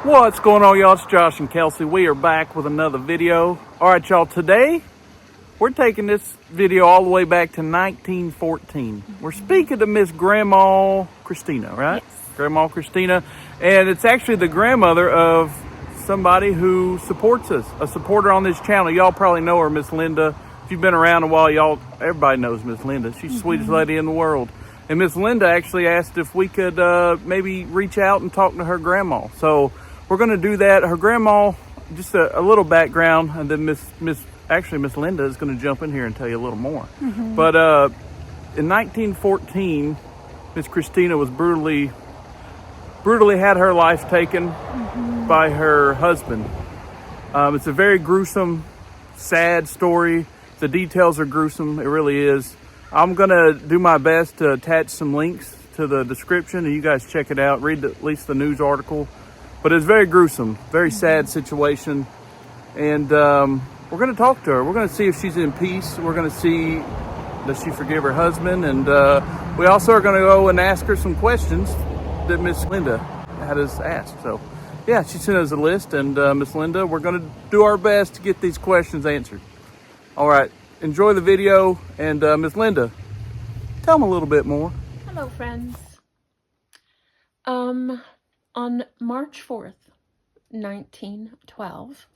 What's going on, y'all? It's Josh and Kelsey. We are back with another video. All right, y'all. Today, we're taking this video all the way back to 1914. We're speaking to Miss Grandma Christina, right? Yes. Grandma Christina. And it's actually the grandmother of somebody who supports us, a supporter on this channel. Y'all probably know her, Miss Linda. If you've been around a while, everybody knows Miss Linda. She's the sweetest lady in the world. And Miss Linda actually asked if we could maybe reach out and talk to her grandma. So we're going to do that. Her grandma, just a little background, and then Miss Linda is going to jump in here and tell you a little more. But in 1914, Miss Christina was brutally had her life taken by her husband. It's a very gruesome, sad story. The details are gruesome. It really is. I'm going to do my best to attach some links to the description, and you guys check it out. Read at least the news article. But it's very gruesome, very sad situation. And we're going to talk to her. We're going to see if she's in peace. We're going to see, does she forgive her husband? And we also are going to go and ask her some questions that Miss Linda had us ask. So, yeah, she sent us a list. And Miss Linda, we're going to do our best to get these questions answered. All right, enjoy the video. And Miss Linda, tell them a little bit more. Hello, friends. On March 4th, 1912,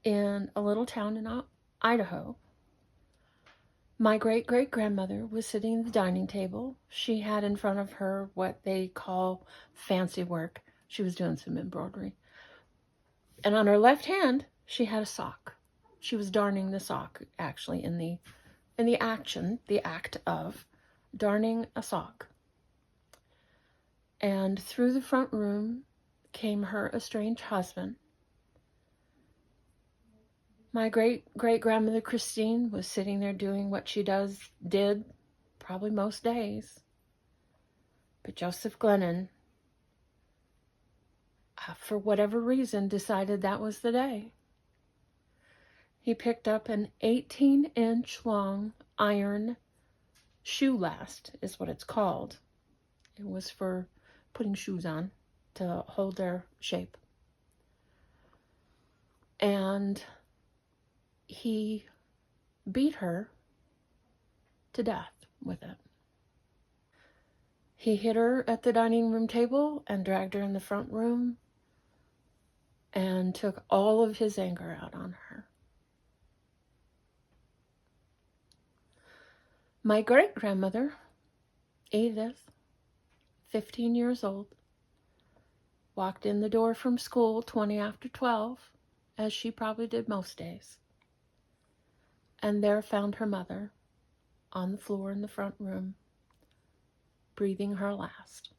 in a little town in Idaho, my great-great-grandmother was sitting at the dining table. She had in front of her what they call fancy work. She was doing some embroidery. And on her left hand, she had a sock. She was darning the sock, actually, in the act of darning a sock. And through the front room came her estranged husband. My great-great-grandmother Christine was sitting there doing what she did probably most days. But Joseph Glennon, for whatever reason, decided that was the day. He picked up an 18-inch long iron shoe last, is what it's called. It was for putting shoes on to hold their shape. And he beat her to death with it. He hit her at the dining room table and dragged her in the front room and took all of his anger out on her. My great-grandmother, Edith, 15 years old, walked in the door from school 20 after 12, as she probably did most days, and there found her mother on the floor in the front room, breathing her last.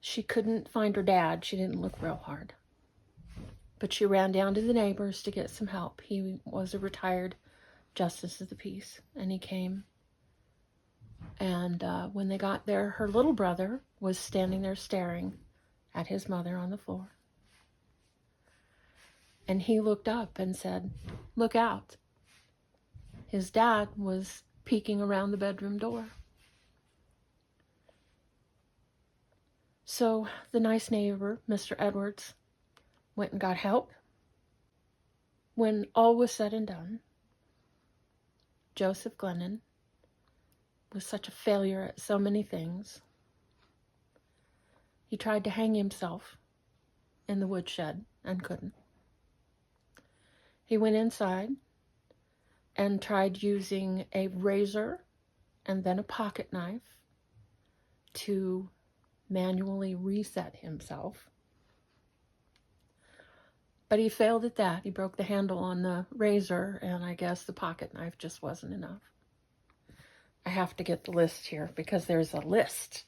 She couldn't find her dad. She didn't look real hard, but she ran down to the neighbors to get some help. He was a retired justice of the peace, and he came. And when they got there, her little brother was standing there staring at his mother on the floor. And he looked up and said, "Look out." His dad was peeking around the bedroom door. So the nice neighbor, Mr. Edwards, went and got help. When all was said and done, Joseph Glennon was such a failure at so many things. He tried to hang himself in the woodshed and couldn't. He went inside and tried using a razor and then a pocket knife to manually reset himself. But he failed at that. He broke the handle on the razor, and I guess the pocket knife just wasn't enough. I have to get the list here because there's a list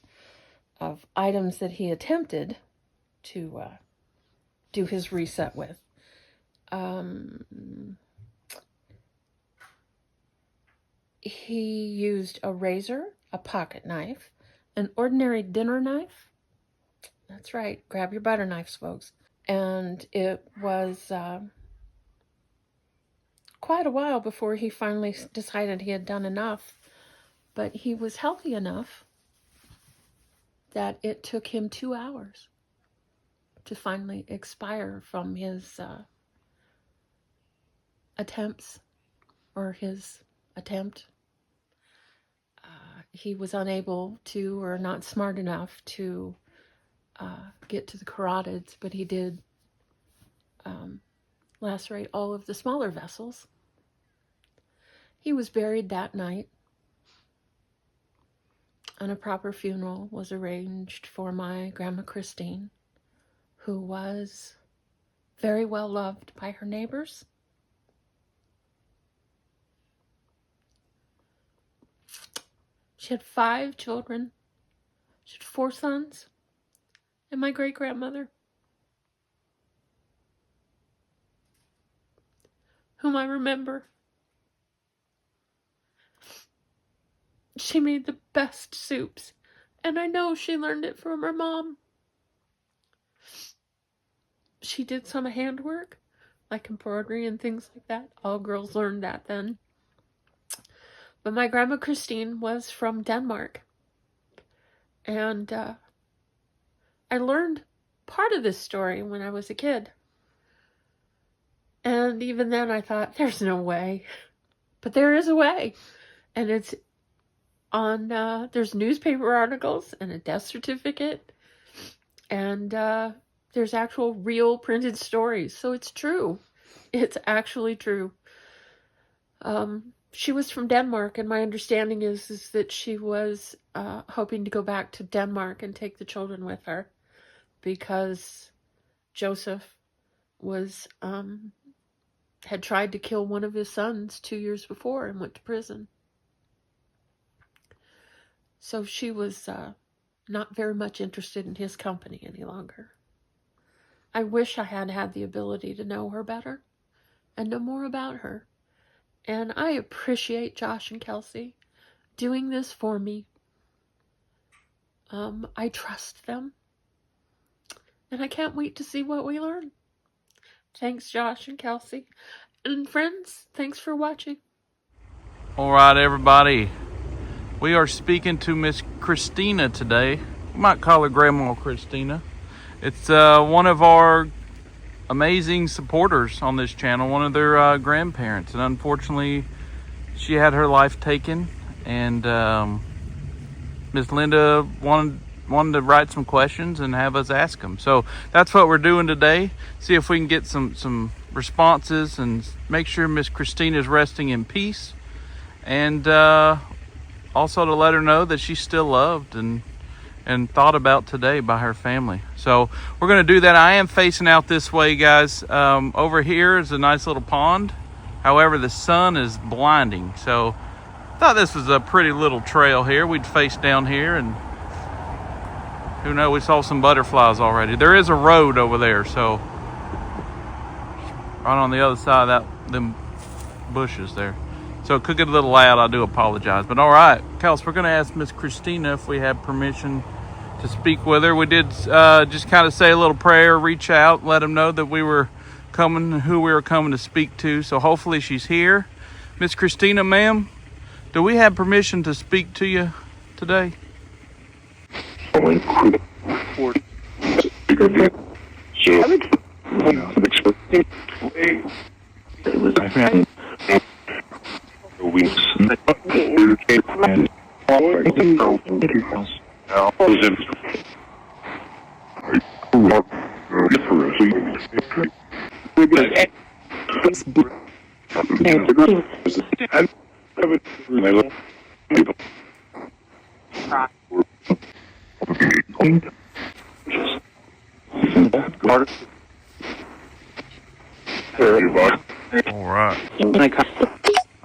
of items that he attempted to do his reset with. He used a razor, a pocket knife, an ordinary dinner knife. That's right, grab your butter knives, folks. And it was quite a while before he finally decided he had done enough. But he was healthy enough that it took him 2 hours to finally expire from his attempts, or his attempt. He was unable to, or not smart enough to get to the carotids, but he did lacerate all of the smaller vessels. He was buried that night, and a proper funeral was arranged for my Grandma Christine, who was very well loved by her neighbors. She had 5 children. She had 4 sons and my great-grandmother, whom I remember. She made the best soups, and I know she learned it from her mom. She did some handwork, like embroidery and things like that. All girls learned that then. But my Grandma Christine was from Denmark. And I learned part of this story when I was a kid. And even then I thought, there's no way. But there is a way. And it's on, there's newspaper articles and a death certificate. And there's actual real printed stories. So it's true. It's actually true. She was from Denmark, and my understanding is that she was hoping to go back to Denmark and take the children with her, because Joseph was had tried to kill one of his sons 2 years before and went to prison. So she was not very much interested in his company any longer. I wish I had had the ability to know her better and know more about her. And I appreciate Josh and Kelsey doing this for me. I trust them. And I can't wait to see what we learn. Thanks, Josh and Kelsey. And friends, thanks for watching. All right, everybody. We are speaking to Miss Christina today. We might call her Grandma Christina. It's one of our amazing supporters on this channel, one of their grandparents, and unfortunately she had her life taken, and Miss Linda wanted to write some questions and have us ask them. So that's what we're doing today. See if we can get some responses and make sure Miss Christina is resting in peace, and also to let her know that she's still loved and thought about today by her family. So we're going to do that. I am facing out this way, guys. Over here is a nice little pond. However, the sun is blinding. So I thought this was a pretty little trail here. We'd face down here, and who knows, we saw some butterflies already. There is a road over there, so right on the other side of them bushes there. So it could get a little loud. I do apologize. But all right, Kels, we're going to ask Miss Christina if we have permission to speak with her. We did just kind of say a little prayer, reach out, let them know that we were coming, who we were coming to speak to. So hopefully she's here. Miss Christina, ma'am, do we have permission to speak to you today? All right.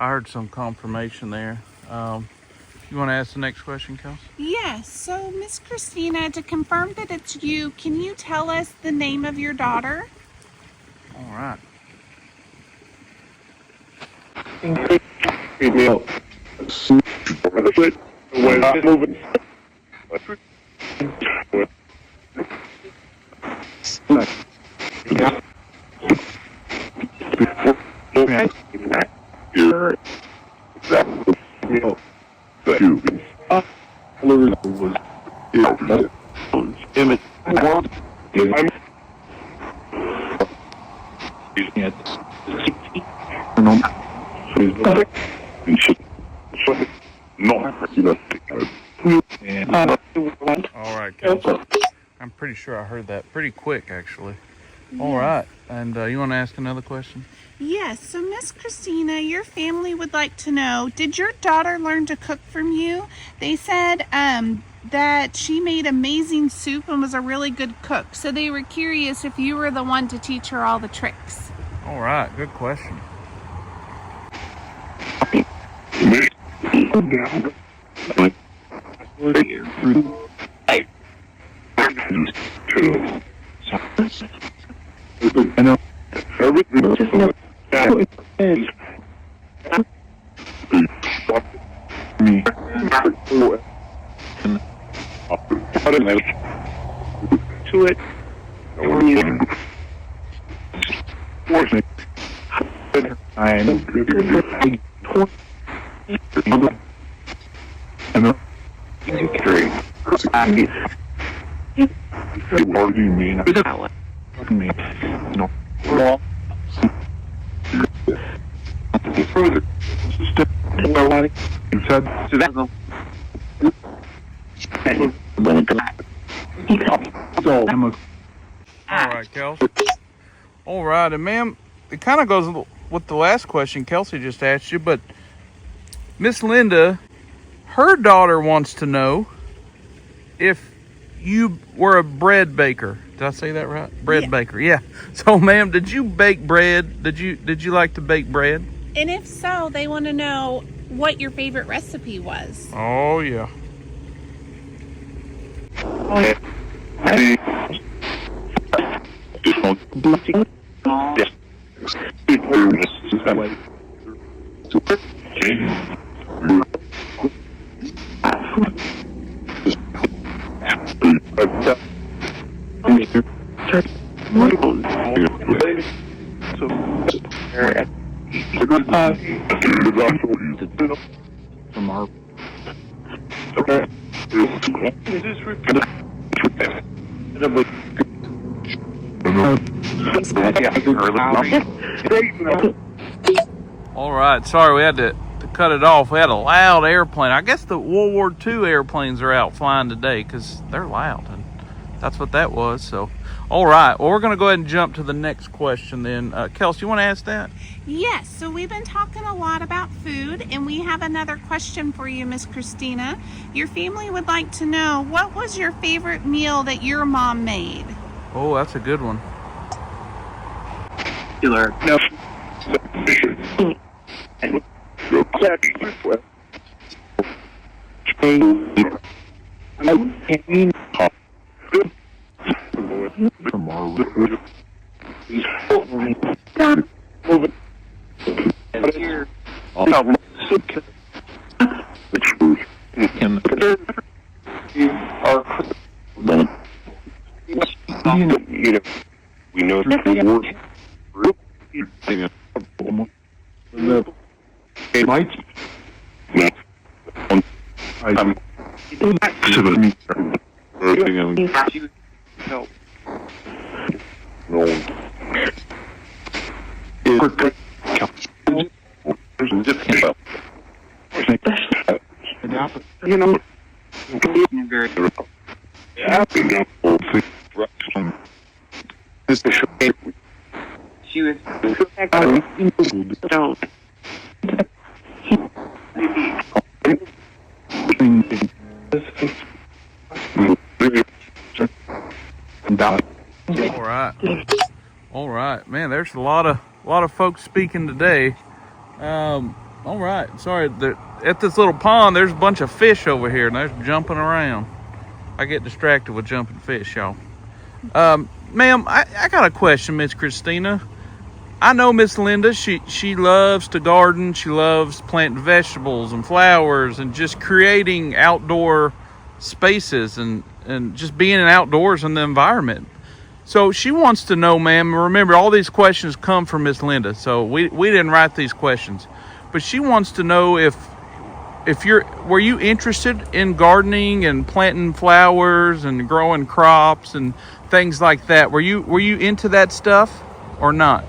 I heard some confirmation there. You want to ask the next question, Kels? Yes. So, Miss Christina, to confirm that it's you, can you tell us the name of your daughter? All right. All right, Kelsey. I'm pretty sure I heard that pretty quick, actually. All right. And you want to ask another question? Yes, so Miss Christina, your family would like to know, did your daughter learn to cook from you? They said that she made amazing soup and was a really good cook. So they were curious if you were the one to teach her all the tricks. All right. Good question. To it. What do you mean? Further. You said All right, Kelsey. All right, and ma'am, it kind of goes with the last question Kelsey just asked you, but Miss Linda, her daughter wants to know if you were a bread baker. Did I say that right? Bread baker, yeah. So, ma'am, did you bake bread? Did you like to bake bread? And if so, they want to know what your favorite recipe was. Oh, yeah. From our All right, sorry we had to cut it off. We had a loud airplane. I guess the World War II airplanes are out flying today because they're loud, and that's what that was. So, all right, well, we're going to go ahead and jump to the next question then. Kelsey, you want to ask that? Yes, so we've been talking a lot about food, and we have another question for you, Miss Christina. Your family would like to know, what was your favorite meal that your mom made? Oh, that's a good one. We know it might. She was don't. All right, man. There's a lot of folks speaking today. All right, sorry. At this little pond, there's a bunch of fish over here, and they're jumping around. I get distracted with jumping fish, y'all. Ma'am, I got a question, Miss Christina. I know Miss Linda, she loves to garden. She loves planting vegetables and flowers and just creating outdoor spaces and just being outdoors in the environment. So she wants to know, ma'am, remember all these questions come from Miss Linda, so we didn't write these questions. But she wants to know if were you interested in gardening and planting flowers and growing crops and things like that? Were you into that stuff or not?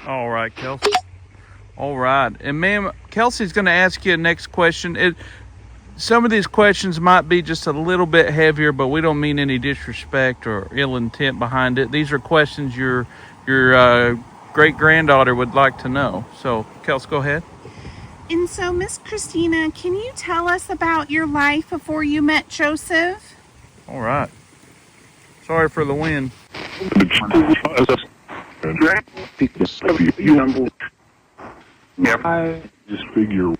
All right, Kelsey. All right. And ma'am, Kelsey's going to ask you a next question. Some of these questions might be just a little bit heavier, but we don't mean any disrespect or ill intent behind it. These are questions your great-granddaughter would like to know. So, Kelsey, go ahead. And so, Miss Christina, can you tell us about your life before you met Joseph? All right. Sorry for the wind. I just figure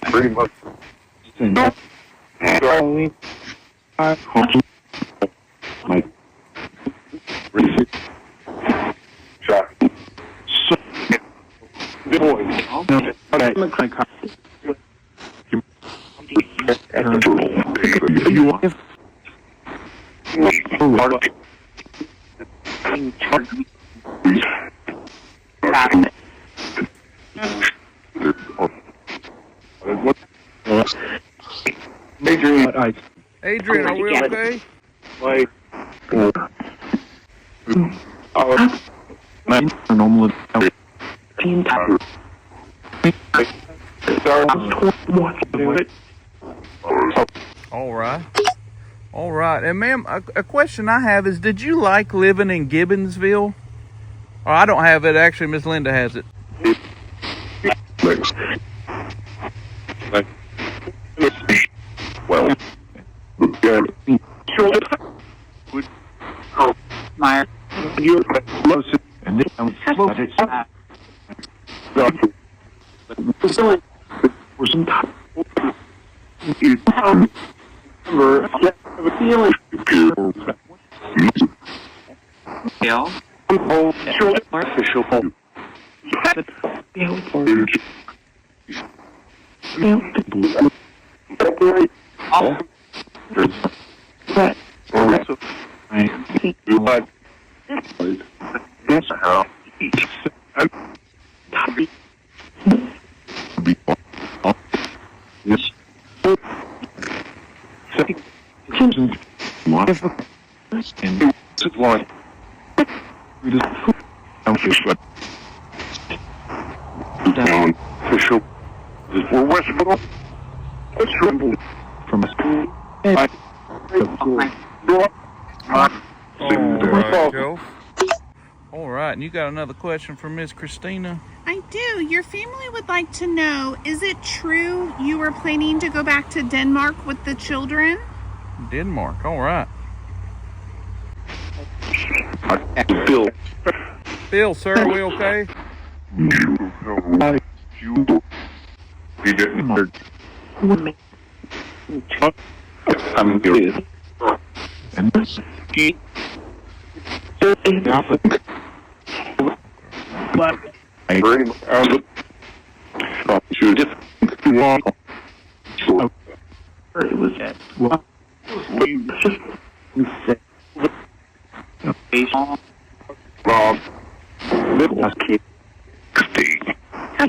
pretty much Adrian, are we okay? All right. And ma'am, a question I have is, did you like living in Gibbonsville? Oh, I don't have it. Actually, Miss Linda has it. Well, Meyer. you're close and this for some time. You remember a feeling Bill. artificial home. Oh. That's how yes. And it's like down official for Westboro. Let's tremble from a school. All right, Joe. All right, and you got another question for Miss Christina? I do. Your family would like to know, is it true you were planning to go back to Denmark with the children? Denmark, all right. Bill. Bill, sir, are we okay? We didn't hurt. I'm good. And this he but I bring out should just long so it was at well we said Bob little kid Steve I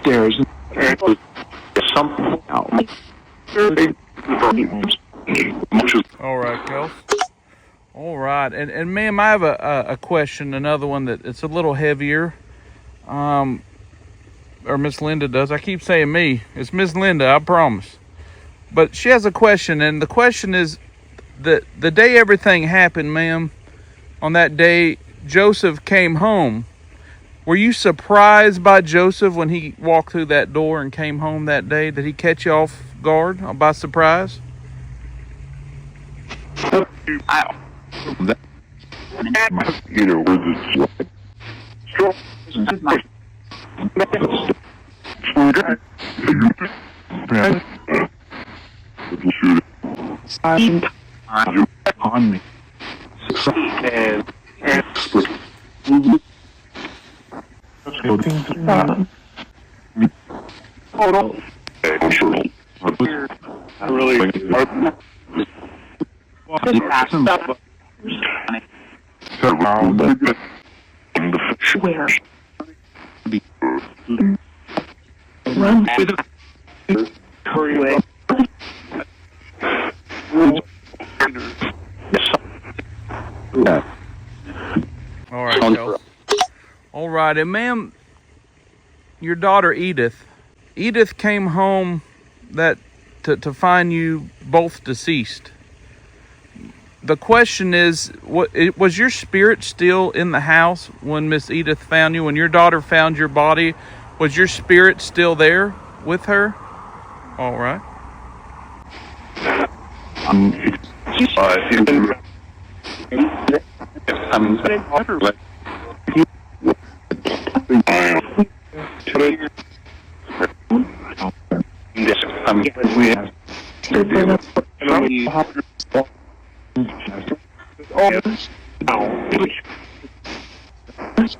There's something out. All right, Kels. All right, and ma'am, I have a question, another one that it's a little heavier. Or Miss Linda does. I keep saying me. It's Miss Linda, I promise. But she has a question, and the question is that the day everything happened, ma'am, on that day Joseph came home. Were you surprised by Joseph when he walked through that door and came home that day? Did he catch you off guard by surprise? You know, where the on me. And Where? Run with it. Hurry away. All right, Kels. All right, and ma'am, your daughter Edith came home to find you both deceased. The question is, was your spirit still in the house when Miss Edith found you? When your daughter found your body, was your spirit still there with her? All right.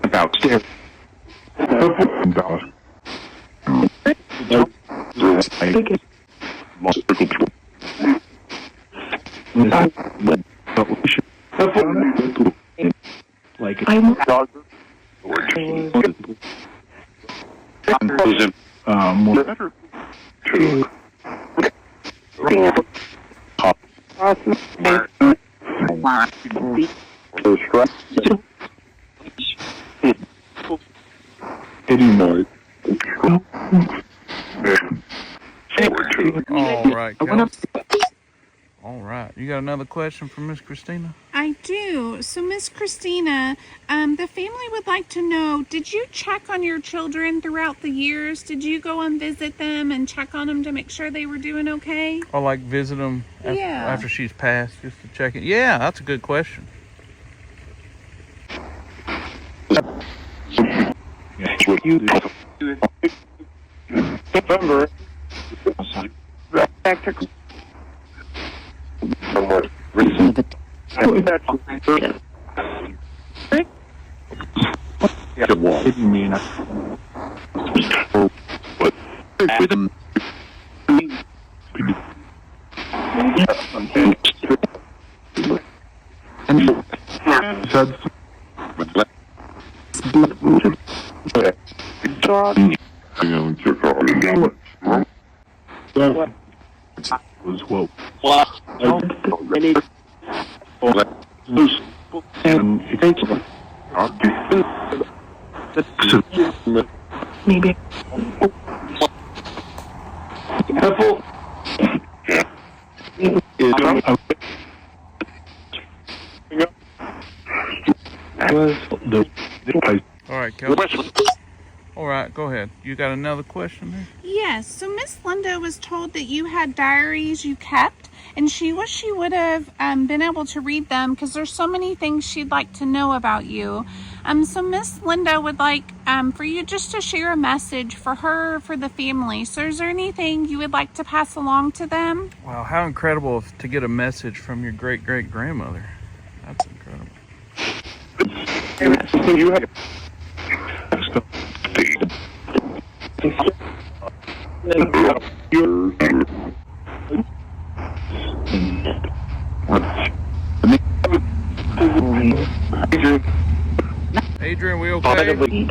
About stairs. Like I'm more better. All right, Kels. All right. You got another question from Miss Christina? I do. So, Miss Christina, the family would like to know, did you check on your children throughout the years? Did you go and visit them and check on them to make sure they were doing okay? Or like visit them after she's passed, just to check it? Yeah, that's a good question. November. Maybe. All right, Kel. All right, go ahead. You got another question there? Yes. So, Miss Linda was told that you had diaries you kept, and she wished she would have been able to read them because there's so many things she'd like to know about you. So Miss Linda would like for you just to share a message for her, for the family. So is there anything you would like to pass along to them? Wow, how incredible to get a message from your great-great-grandmother. That's incredible. You have Adrian, we okay?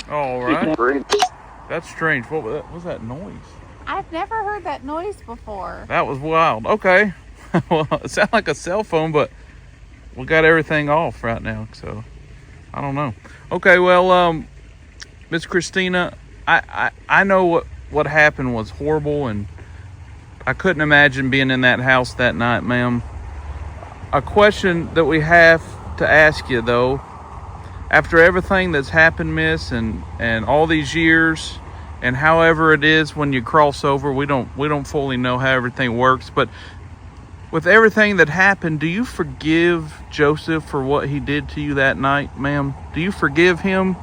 All right. That's strange. What was that noise? I've never heard that noise before. That was wild. Okay. Well, it sounded like a cell phone, but we got everything off right now, so I don't know. Okay, well, Miss Christina, I know what happened was horrible, and I couldn't imagine being in that house that night, ma'am. A question that we have to ask you, though, after everything that's happened, miss, and all these years, and however it is when you cross over, we don't fully know how everything works, but with everything that happened, do you forgive Joseph for what he did to you that night, ma'am? Do you forgive him?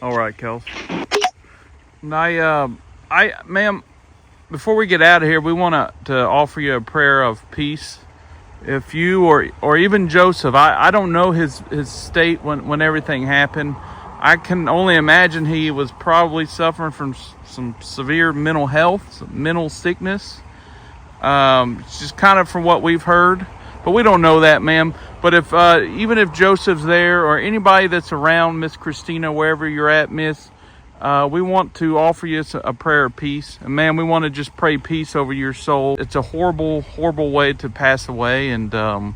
All right, Kels. Ma'am, before we get out of here, we want to offer you a prayer of peace. If you or even Joseph, I don't know his state when everything happened. I can only imagine he was probably suffering from some severe mental health, some mental sickness. It's just kind of from what we've heard, but we don't know that, ma'am. But if even if Joseph's there or anybody that's around Miss Christina, wherever you're at, Miss, we want to offer you a prayer of peace. And ma'am, we want to just pray peace over your soul. It's a horrible, horrible way to pass away. And I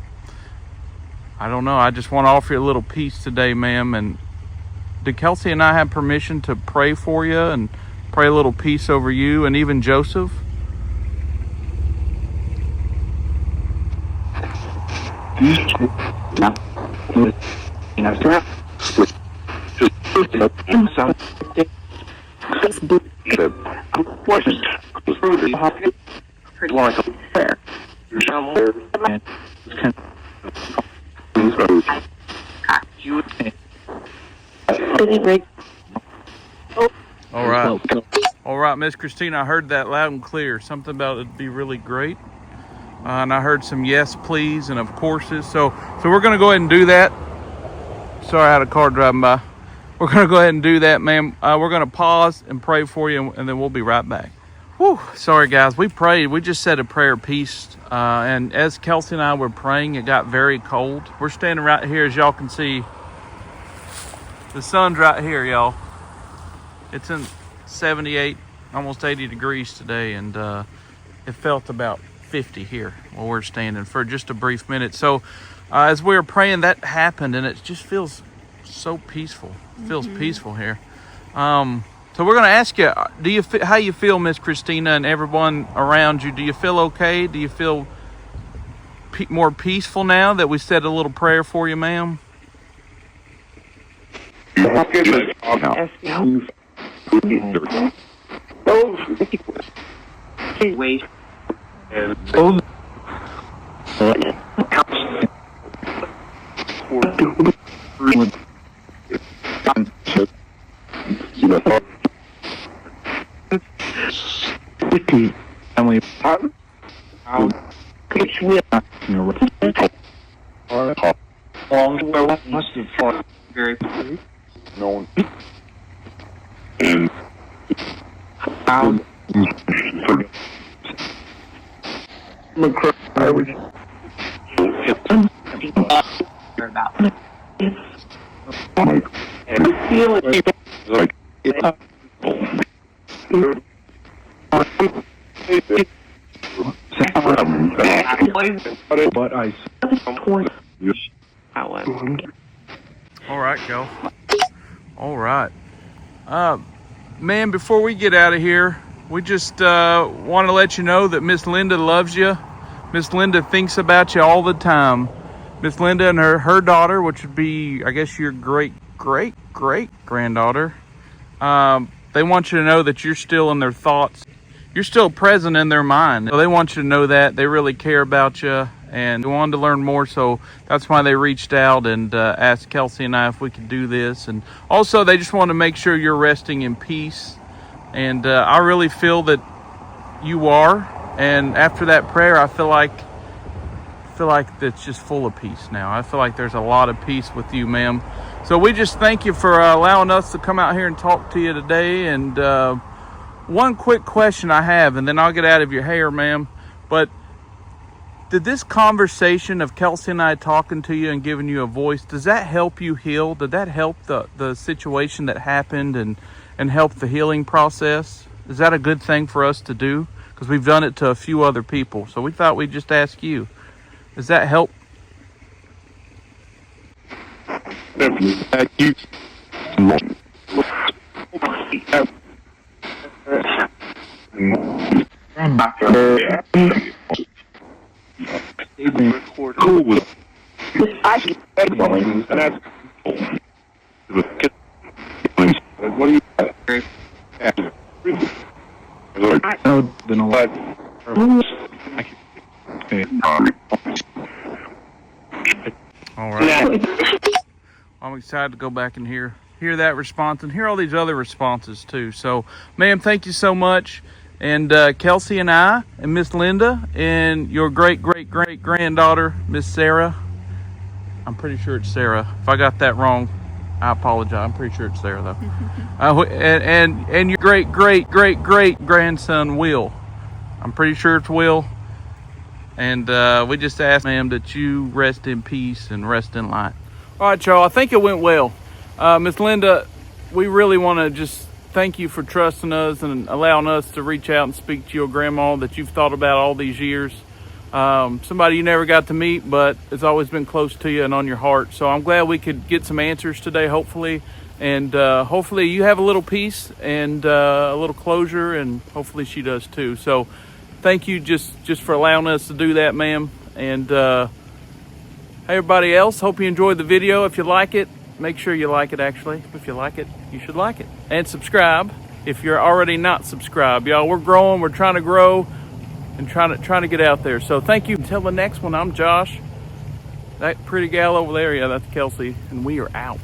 don't know. I just want to offer you a little peace today, ma'am. And did Kelsey and I have permission to pray for you and pray a little peace over you and even Joseph? All right, Miss Christina, I heard that loud and clear. Something about it'd be really great. And I heard some yes, please, and of courses. So we're going to go ahead and do that. Sorry, I had a car driving by. We're going to go ahead and do that, ma'am. We're going to pause and pray for you, and then we'll be right back. Whew, sorry, guys. We prayed. We just said a prayer of peace. And as Kelsey and I were praying, it got very cold. We're standing right here, as y'all can see. The sun's right here, y'all. It's in 78, almost 80 degrees today, and it felt about 50 here while we're standing for just a brief minute. So as we were praying, that happened, and it just feels so peaceful. It feels peaceful here. So we're going to ask you, how you feel, Miss Christina, and everyone around you? Do you feel okay? Do you feel more peaceful now that we said a little prayer for you, ma'am? But I. All right, go. All right. Man, before we get out of here, we just want to let you know that Miss Linda loves you. Miss Linda thinks about you all the time. Miss Linda and her daughter, which would be, I guess, your great-great-great-granddaughter, they want you to know that you're still in their thoughts. You're still present in their mind. So they want you to know that. They really care about you and they wanted to learn more. So that's why they reached out and asked Kelsey and I if we could do this. And also, they just want to make sure you're resting in peace. And I really feel that you are. And after that prayer, I feel like it's just full of peace now. I feel like there's a lot of peace with you, ma'am. So we just thank you for allowing us to come out here and talk to you today. And one quick question I have, and then I'll get out of your hair, ma'am. But did this conversation of Kelsey and I talking to you and giving you a voice, does that help you heal? Did that help the situation that happened and help the healing process? Is that a good thing for us to do? Because we've done it to a few other people. So we thought we'd just ask you. Does that help? All right. I'm excited to go back and hear that response and hear all these other responses too. So, ma'am, thank you so much. And Kelsey and I and Miss Linda and your great-great-great-granddaughter, Miss Sarah. I'm pretty sure it's Sarah. If I got that wrong, I apologize. I'm pretty sure it's Sarah, though. And your great-great-great-great-grandson, Will. I'm pretty sure it's Will. And we just ask, ma'am, that you rest in peace and rest in light. All right, y'all. I think it went well. Miss Linda, we really want to just thank you for trusting us and allowing us to reach out and speak to your grandma that you've thought about all these years. Somebody you never got to meet, but it's always been close to you and on your heart. So I'm glad we could get some answers today, hopefully. And hopefully you have a little peace and a little closure, and hopefully she does too. So thank you just for allowing us to do that, ma'am. And hey, everybody else, hope you enjoyed the video. If you like it, make sure you like it, actually. If you like it, you should like it. And subscribe if you're already not subscribed. Y'all, we're growing. We're trying to grow and trying to get out there. So thank you. Until the next one, I'm Josh. That pretty gal over there, yeah, that's Kelsey. And we are out.